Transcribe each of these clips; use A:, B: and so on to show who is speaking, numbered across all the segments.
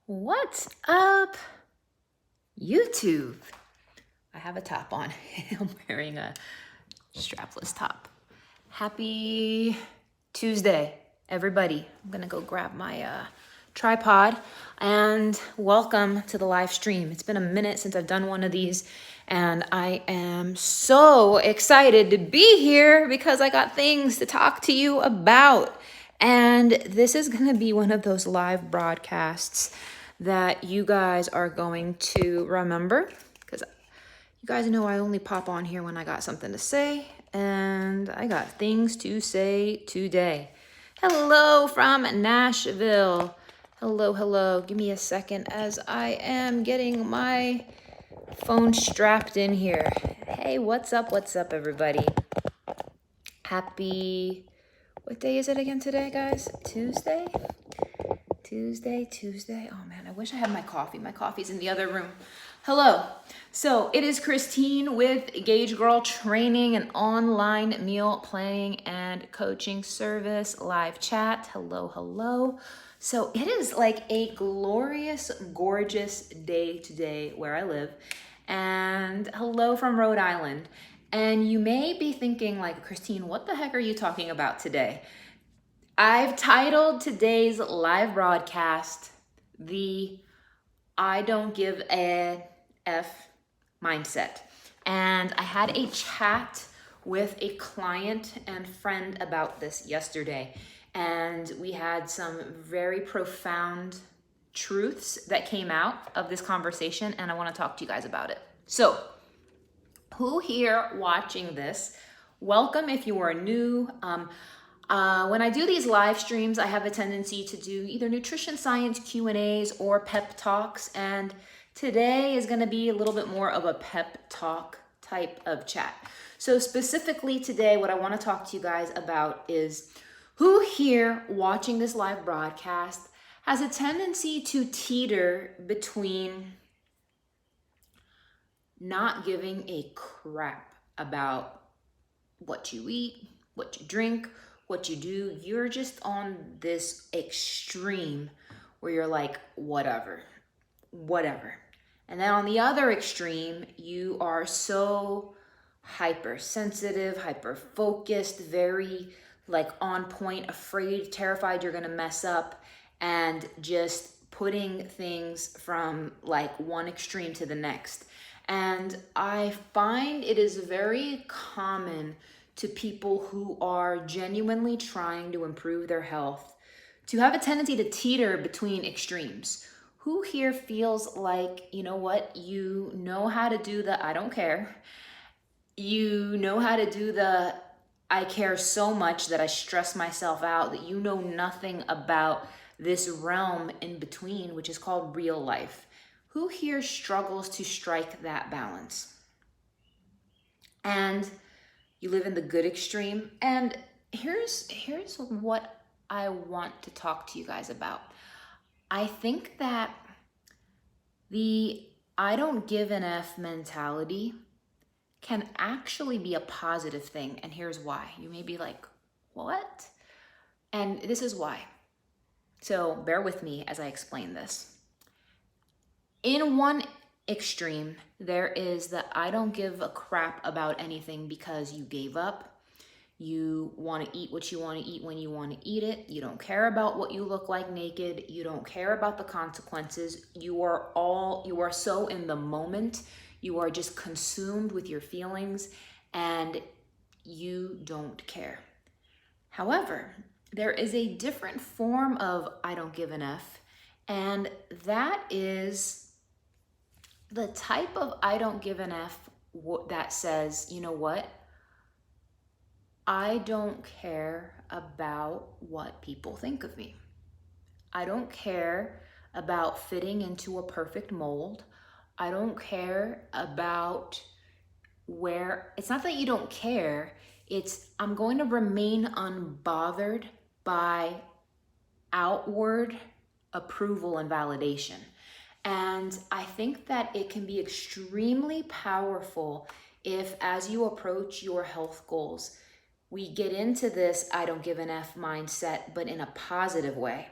A: What's up, YouTube? I have a top on. I'm wearing a strapless top. Happy Tuesday, everybody. I'm gonna go grab my tripod and welcome to the live stream. It's been a minute since I've done one of these and I am so excited to be here because I got things to talk to you about. And this is gonna be one of those live broadcasts that you guys are going to remember because you guys know I only pop on here when I got something to say, and I got things to say today. Hello from Nashville. Hello, hello. Give me a second as I am getting my phone strapped in here. Hey, what's up, everybody? Happy, what day is it again today, guys? Tuesday? Tuesday. Oh man, I wish I had my coffee. My coffee's in the other room. Hello. So it is Christine with Gauge Girl Training, an online meal planning and coaching service, live chat. Hello, hello. So it is like a glorious, gorgeous day today where I live. And hello from Rhode Island. And you may be thinking like, Christine, what the heck are you talking about today? I've titled today's live broadcast, the I don't give a F mindset. And I had a chat with a client and friend about this yesterday. And we had some very profound truths that came out of this conversation, and I want to talk to you guys about it. So, who here watching this? Welcome if you are new. When I do these live streams, I have a tendency to do either nutrition science Q&As or pep talks. And today is going to be a little bit more of a pep talk type of chat. So specifically today, what I want to talk to you guys about is who here watching this live broadcast has a tendency to teeter between not giving a crap about what you eat, what you drink, what you do. You're just on this extreme where you're like, whatever. And then on the other extreme, you are so hypersensitive, hyper-focused, very like on point, afraid, terrified you're gonna mess up, and just putting things from like one extreme to the next. And I find it is very common to people who are genuinely trying to improve their health to have a tendency to teeter between extremes. Who here feels like, you know what, you know how to do the I don't care. You know how to do the I care so much that I stress myself out, that you know nothing about this realm in between, which is called real life. Who here struggles to strike that balance? And you live in the good extreme. And here's what I want to talk to you guys about. I think that the I don't give an F mentality can actually be a positive thing. And here's why. You may be like, what? And this is why. So bear with me as I explain this. In one extreme, there is the I don't give a crap about anything because you gave up. You want to eat what you want to eat when you want to eat it. You don't care about what you look like naked. You don't care about the consequences. You are so in the moment. You are just consumed with your feelings and you don't care. However, there is a different form of I don't give an F, and that is the type of I don't give an F that says, you know what? I don't care about what people think of me. I don't care about fitting into a perfect mold. I don't care about where, it's not that you don't care, it's I'm going to remain unbothered by outward approval and validation. And I think that it can be extremely powerful if, as you approach your health goals, we get into this I don't give an F mindset, but in a positive way.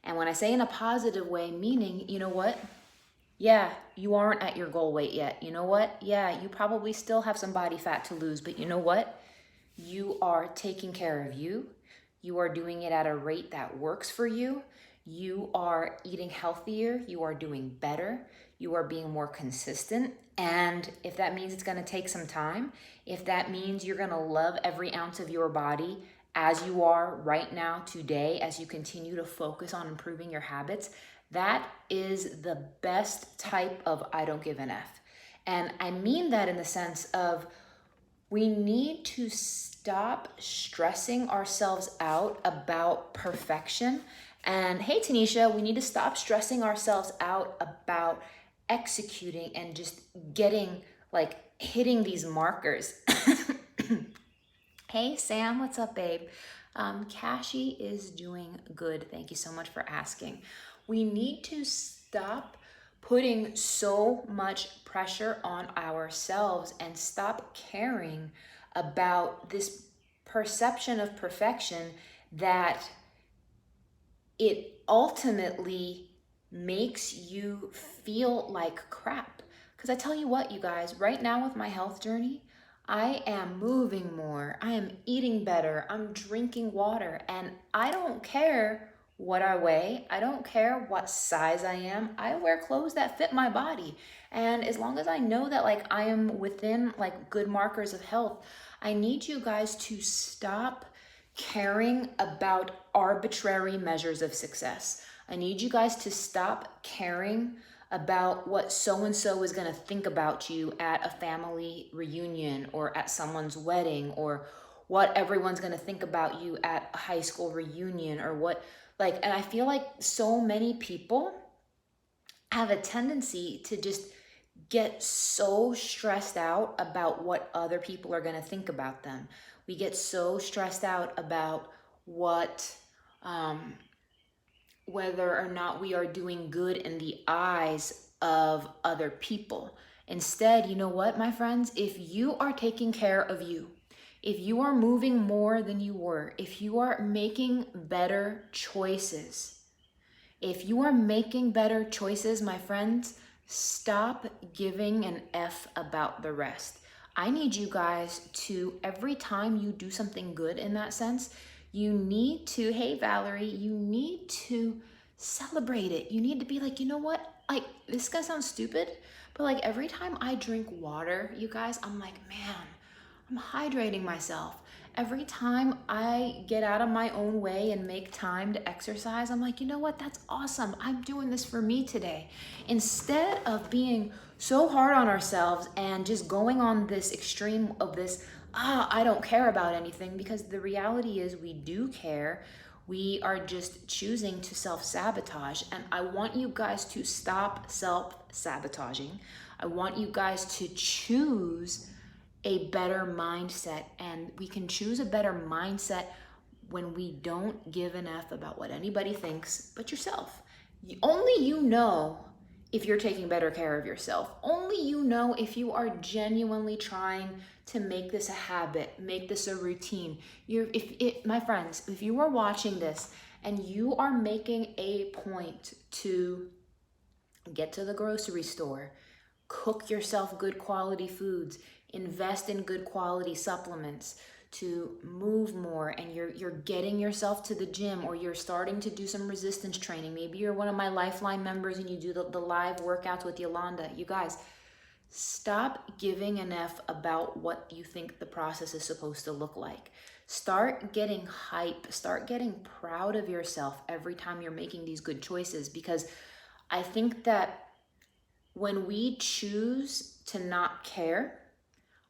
A: And when I say in a positive way, meaning, you know what? Yeah, you aren't at your goal weight yet. You know what? Yeah, you probably still have some body fat to lose, but you know what? You are taking care of you. You are doing it at a rate that works for you. You are eating healthier. You are doing better. You are being more consistent. And if that means it's going to take some time, if that means you're going to love every ounce of your body as you are right now, today, as you continue to focus on improving your habits, that is the best type of I don't give an F. And I mean that in the sense of we need to stop stressing ourselves out about perfection. And hey, Tanisha, we need to stop stressing ourselves out about executing and just getting, like, hitting these markers. Hey, Sam, what's up, babe? Cashy is doing good. Thank you so much for asking. We need to stop putting so much pressure on ourselves and stop caring about this perception of perfection that it ultimately makes you feel like crap. Because I tell you what, you guys, right now with my health journey, I am moving more, I am eating better, I'm drinking water, and I don't care what I weigh. I don't care what size I am. I wear clothes that fit my body. And as long as I know that, like, I am within, like, good markers of health, I need you guys to stop caring about arbitrary measures of success. I need you guys to stop caring about what so-and-so is going to think about you at a family reunion or at someone's wedding, or what everyone's going to think about you at a high school reunion, or what, like, and I feel like so many people have a tendency to just get so stressed out about what other people are going to think about them. We get so stressed out about what, whether or not we are doing good in the eyes of other people. Instead, you know what, my friends? If you are taking care of you, if you are moving more than you were, if you are making better choices, my friends, stop giving an F about the rest. I need you guys to, every time you do something good in that sense, you need to, hey Valerie, you need to celebrate it. You need to be like, you know what? Like, this is gonna sound stupid, but like every time I drink water, you guys, I'm like, man, I'm hydrating myself. Every time I get out of my own way and make time to exercise, I'm like, you know what? That's awesome. I'm doing this for me today. Instead of being so hard on ourselves and just going on this extreme of this, I don't care about anything, because the reality is we do care. We are just choosing to self-sabotage. And I want you guys to stop self-sabotaging. I want you guys to choose a better mindset. And we can choose a better mindset when we don't give an F about what anybody thinks but yourself. Only you know if you're taking better care of yourself. Only you know if you are genuinely trying to make this a habit, make this a routine. My friends, if you are watching this and you are making a point to get to the grocery store, cook yourself good quality foods, invest in good quality supplements, to move more, and you're getting yourself to the gym, or you're starting to do some resistance training. Maybe you're one of my Lifeline members and you do the live workouts with Yolanda. You guys, stop giving an F about what you think the process is supposed to look like. Start getting hype, start getting proud of yourself every time you're making these good choices, because I think that when we choose to not care,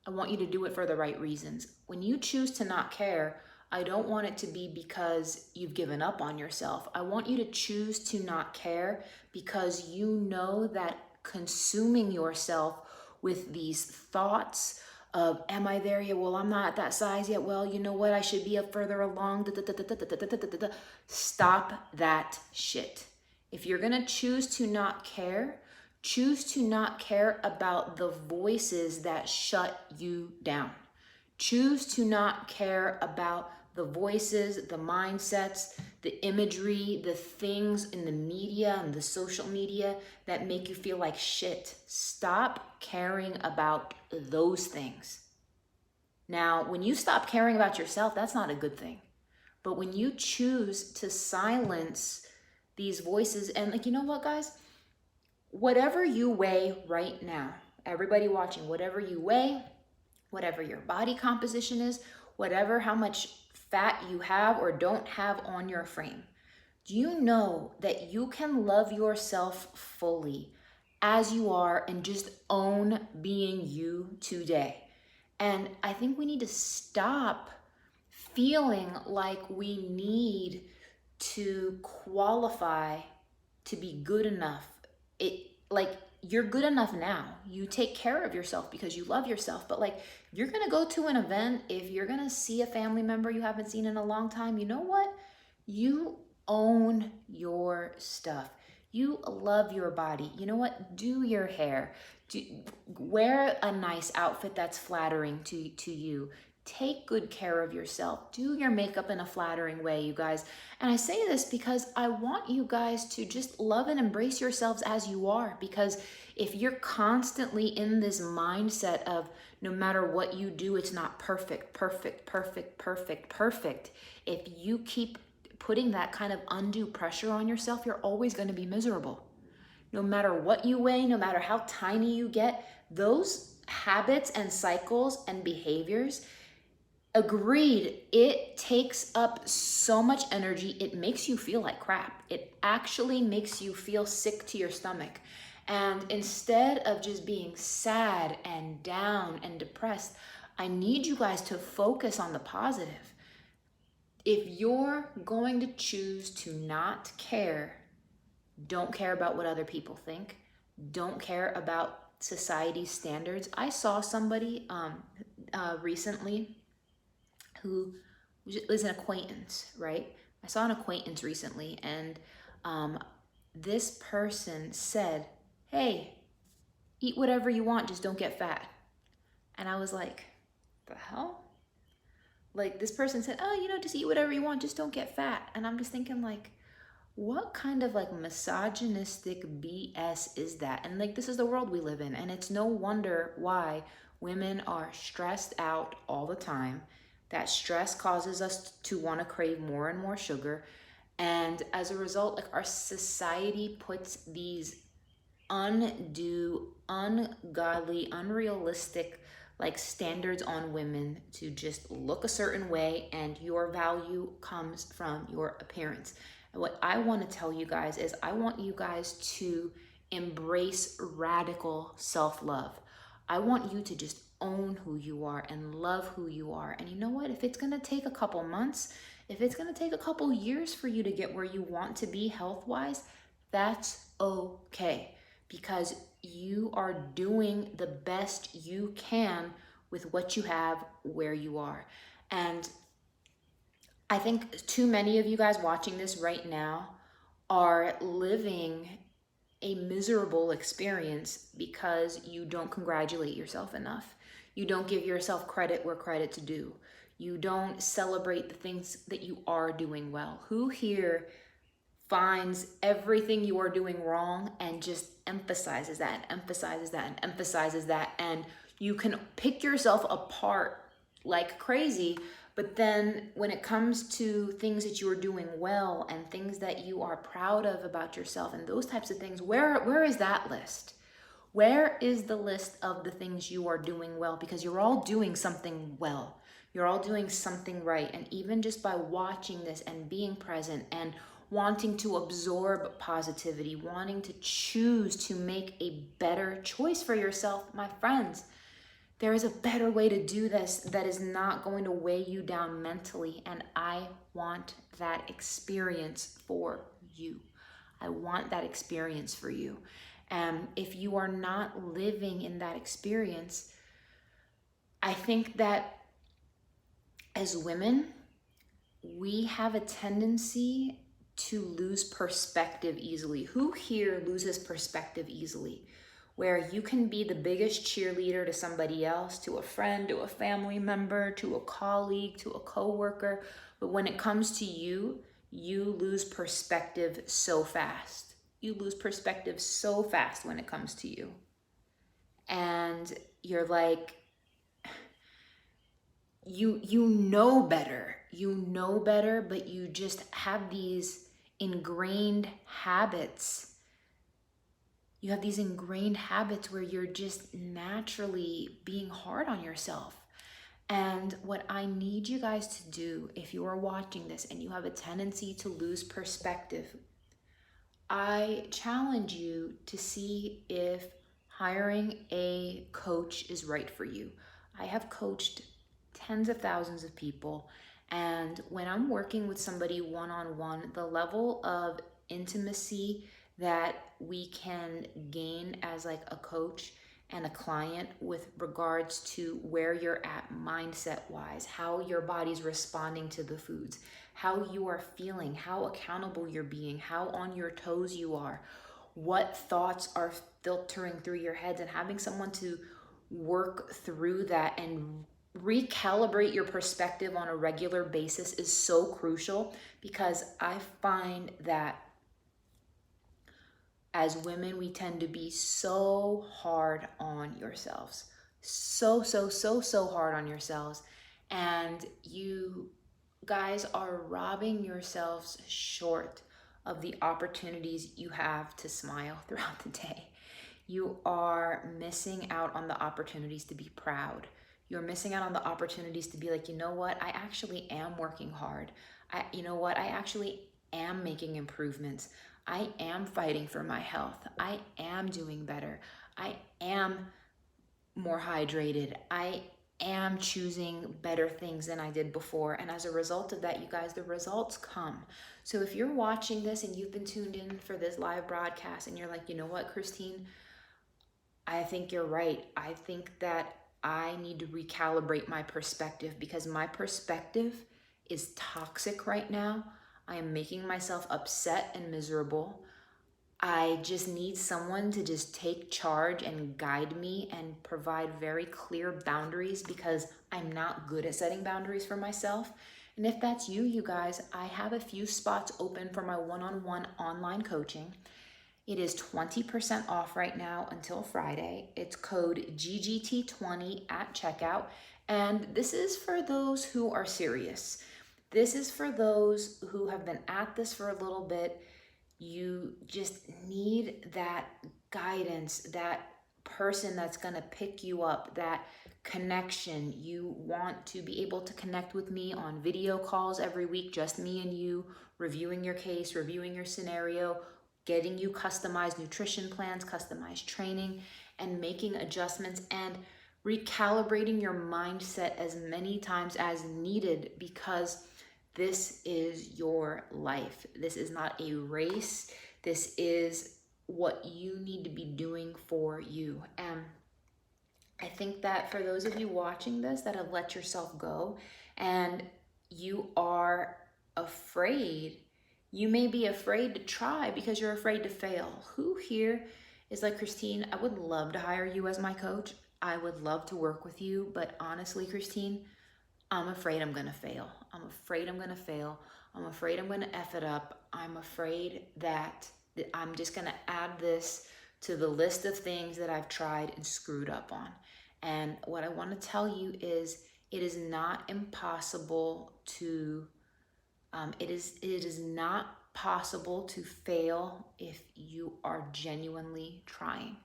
A: I want you to do it for the right reasons. When you choose to not care, I don't want it to be because you've given up on yourself. I want you to choose to not care because you know that consuming yourself with these thoughts of, am I there yet? Well, I'm not at that size yet. Well, you know what? I should be up further along. Stop that shit. If you're going to choose to not care, choose to not care about the voices that shut you down. Choose to not care about the voices, the mindsets, the imagery, the things in the media and the social media that make you feel like shit. Stop caring about those things. Now, when you stop caring about yourself, that's not a good thing. But when you choose to silence these voices, and like, you know what, guys? Whatever you weigh right now, everybody watching, whatever you weigh, whatever your body composition is, whatever how much fat you have or don't have on your frame, do you know that you can love yourself fully as you are and just own being you today? And I think we need to stop feeling like we need to qualify to be good enough. Like, you're good enough now. You take care of yourself because you love yourself. But like, you're gonna go to an event, if you're gonna see a family member you haven't seen in a long time, you know what? You own your stuff. You love your body. You know what? Do your hair. Wear a nice outfit that's flattering to you. Take good care of yourself. Do your makeup in a flattering way, you guys. And I say this because I want you guys to just love and embrace yourselves as you are. Because if you're constantly in this mindset of no matter what you do, it's not perfect, perfect, perfect, perfect, perfect. If you keep putting that kind of undue pressure on yourself, you're always going to be miserable. No matter what you weigh, no matter how tiny you get, those habits and cycles and behaviors, agreed, it takes up so much energy. It makes you feel like crap. It actually makes you feel sick to your stomach. And instead of just being sad and down and depressed, I need you guys to focus on the positive. If you're going to choose to not care, don't care about what other people think, don't care about society's standards. I saw somebody recently who was an acquaintance, right? I saw an acquaintance recently, and this person said, hey, eat whatever you want, just don't get fat. And I was like, the hell? Like, this person said, oh, just eat whatever you want, just don't get fat. And I'm just thinking, like, what kind of like misogynistic BS is that? And like, this is the world we live in, and it's no wonder why women are stressed out all the time. That stress causes us to want to crave more and more sugar. And as a result, like, our society puts these undue, ungodly, unrealistic like standards on women to just look a certain way, and your value comes from your appearance. And what I want to tell you guys is I want you guys to embrace radical self-love. I want you to just own who you are and love who you are. And you know what? If it's going to take a couple months, if it's going to take a couple years for you to get where you want to be health-wise, that's okay, because you are doing the best you can with what you have where you are. And I think too many of you guys watching this right now are living a miserable experience because you don't congratulate yourself enough. You don't give yourself credit where credit's due. You don't celebrate the things that you are doing well. Who here finds everything you are doing wrong and just emphasizes that and emphasizes that and emphasizes that, and you can pick yourself apart like crazy? But then when it comes to things that you are doing well and things that you are proud of about yourself and those types of things, where is that list? Where is the list of the things you are doing well? Because you're all doing something well. You're all doing something right. And even just by watching this and being present and wanting to absorb positivity, wanting to choose to make a better choice for yourself, my friends, there is a better way to do this that is not going to weigh you down mentally. And I want that experience for you. I want that experience for you. And if you are not living in that experience, I think that as women, we have a tendency to lose perspective easily. Who here loses perspective easily? where you can be the biggest cheerleader to somebody else, to a friend, to a family member, to a colleague, to a coworker. But when it comes to you, you lose perspective so fast. You lose perspective so fast when it comes to you. And you're like, you know better. You know better, but you just have these ingrained habits. You have these ingrained habits where you're just naturally being hard on yourself. And what I need you guys to do, if you are watching this and you have a tendency to lose perspective, I challenge you to see if hiring a coach is right for you. I have coached tens of thousands of people, and when I'm working with somebody one-on-one, the level of intimacy that we can gain as like a coach and a client with regards to where you're at mindset wise, how your body's responding to the foods, how you are feeling, how accountable you're being, how on your toes you are, what thoughts are filtering through your heads, and having someone to work through that and recalibrate your perspective on a regular basis is so crucial, because I find that as women, we tend to be so hard on yourselves. So hard on yourselves. And you guys are robbing yourselves short of the opportunities you have to smile throughout the day. You are missing out on the opportunities to be proud. You're missing out on the opportunities to be like, you know what? I actually am working hard. You know what? I actually am making improvements. I am fighting for my health. I am doing better. I am more hydrated. I am choosing better things than I did before. And as a result of that, you guys, the results come. So if you're watching this and you've been tuned in for this live broadcast and you're like, you know what, Christine, I think you're right. I think that I need to recalibrate my perspective, because my perspective is toxic right now. I am making myself upset and miserable. I just need someone to just take charge and guide me and provide very clear boundaries, because I'm not good at setting boundaries for myself. And if that's you, you guys, I have a few spots open for my one-on-one online coaching. It is 20% off right now until Friday. It's code GGT20 at checkout. And this is for those who are serious. This is for those who have been at this for a little bit. You just need that guidance, that person that's going to pick you up, that connection. You want to be able to connect with me on video calls every week, just me and you, reviewing your case, reviewing your scenario, getting you customized nutrition plans, customized training, and making adjustments and recalibrating your mindset as many times as needed, because this is your life. This is not a race. This is what you need to be doing for you. And I think that for those of you watching this that have let yourself go and you are afraid, you may be afraid to try because you're afraid to fail. Who here is like, Christine, I would love to hire you as my coach. I would love to work with you. But honestly, Christine, I'm afraid I'm gonna fail. I'm afraid I'm gonna fail. I'm afraid I'm gonna F it up. I'm afraid that I'm just gonna add this to the list of things that I've tried and screwed up on. And what I wanna tell you is it is not impossible to, it is not possible to fail if you are genuinely trying.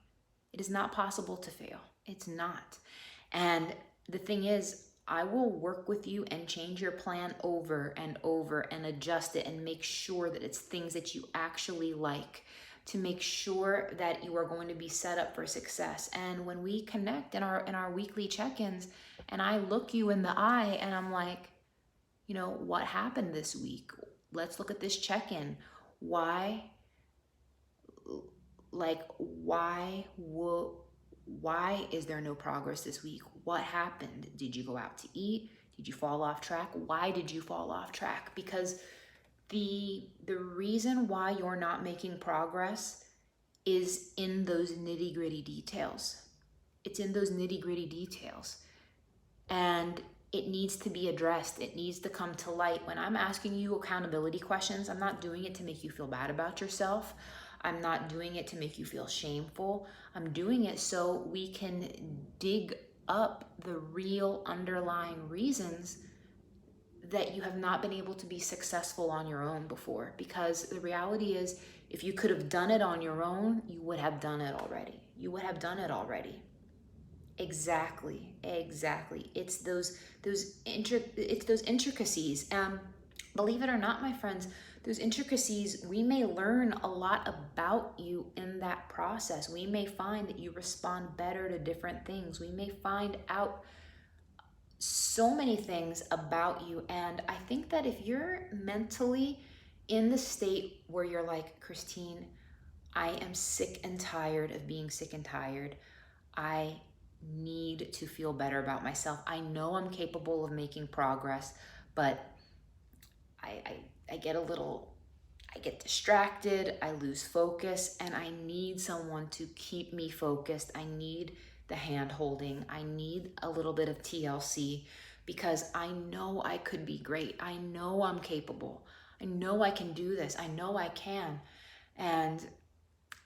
A: It is not possible to fail. It's not. And the thing is, I will work with you and change your plan over and over and adjust it and make sure that it's things that you actually like, to make sure that you are going to be set up for success. And when we connect in our weekly check-ins and I look you in the eye and I'm like, you know, what happened this week? Let's look at this check-in. Why is there no progress this week? What happened? Did you go out to eat? Did you fall off track? Why did you fall off track? Because the reason why you're not making progress is in those nitty-gritty details. It's in those nitty-gritty details. And it needs to be addressed. It needs to come to light. When I'm asking you accountability questions, I'm not doing it to make you feel bad about yourself. I'm not doing it to make you feel shameful. I'm doing it so we can dig up the real underlying reasons that you have not been able to be successful on your own before. Because the reality is, if you could have done it on your own, you would have done it already. You would have done it already. Exactly. It's those intricacies. Believe it or not, my friends, those intricacies, we may learn a lot about you in that process. We may find that you respond better to different things. We may find out so many things about you. And I think that if you're mentally in the state where you're like, Christine, I am sick and tired of being sick and tired. I need to feel better about myself. I know I'm capable of making progress, but I get distracted, I lose focus, and I need someone to keep me focused. I need the hand holding. I need a little bit of TLC, because I know I could be great. I know I'm capable. I know I can do this. I know I can. And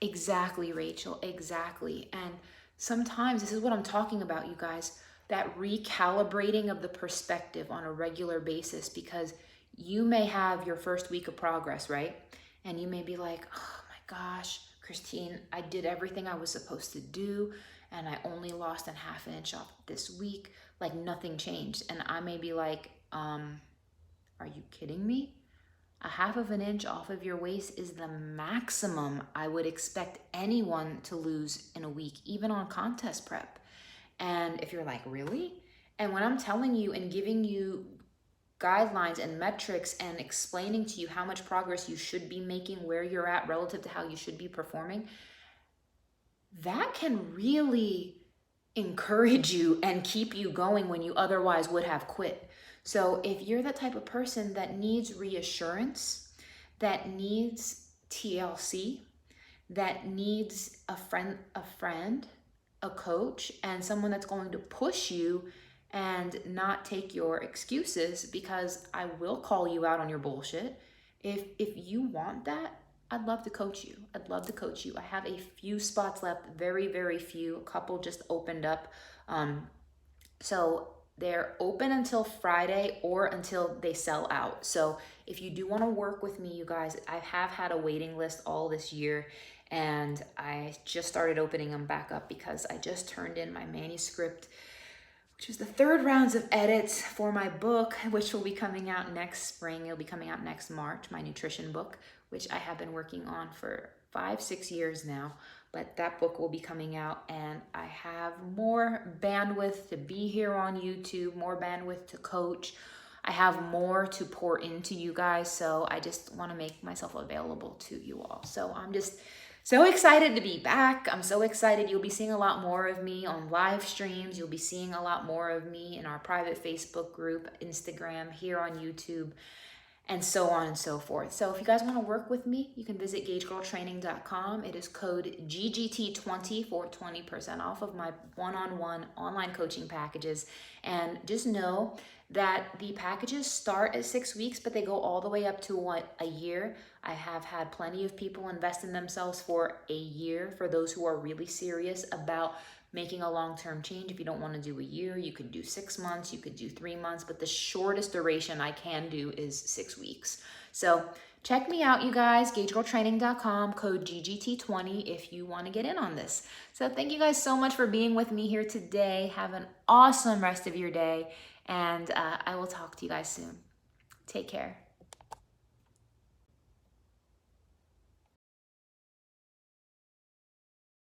A: exactly, Rachel, exactly. And sometimes this is what I'm talking about, you guys, that recalibrating of the perspective on a regular basis, because you may have your first week of progress, right? And you may be like, oh my gosh, Christine, I did everything I was supposed to do, and I only lost a half an inch off this week. Like nothing changed. And I may be like, are you kidding me? A half of an inch off of your waist is the maximum I would expect anyone to lose in a week, even on contest prep. And if you're like, really? And when I'm telling you and giving you guidelines and metrics and explaining to you how much progress you should be making, where you're at relative to how you should be performing, that can really encourage you and keep you going when you otherwise would have quit. So if you're the type of person that needs reassurance, that needs TLC, that needs a friend, a coach, and someone that's going to push you and not take your excuses, because I will call you out on your bullshit. If you want that, I'd love to coach you. I'd love to coach you. I have a few spots left, very, very few. A couple just opened up. So they're open until Friday or until they sell out. So if you do want to work with me, you guys, I have had a waiting list all this year, and I just started opening them back up because I just turned in my manuscript, which is the 3rd rounds of edits for my book, which will be coming out next spring. It'll be coming out next March, my nutrition book, which I have been working on for 5-6 years now. But that book will be coming out, and I have more bandwidth to be here on YouTube, more bandwidth to coach. I have more to pour into you guys, so I just want to make myself available to you all. So I'm just so excited to be back. I'm so excited. You'll be seeing a lot more of me on live streams. You'll be seeing a lot more of me in our private Facebook group, Instagram, here on YouTube, and so on and so forth. So if you guys want to work with me, you can visit GageGirlTraining.com. It is code GGT20 for 20% off of my one-on-one online coaching packages. And just know that the packages start at 6 weeks, but they go all the way up to a year. I have had plenty of people invest in themselves for a year, for those who are really serious about making a long-term change. If you don't want to do a year, you could do 6 months, you could do 3 months, but the shortest duration I can do is 6 weeks. So check me out, you guys, GageGirlTraining.com, code GGT20 if you want to get in on this. So thank you guys so much for being with me here today. Have an awesome rest of your day, and I will talk to you guys soon. Take care.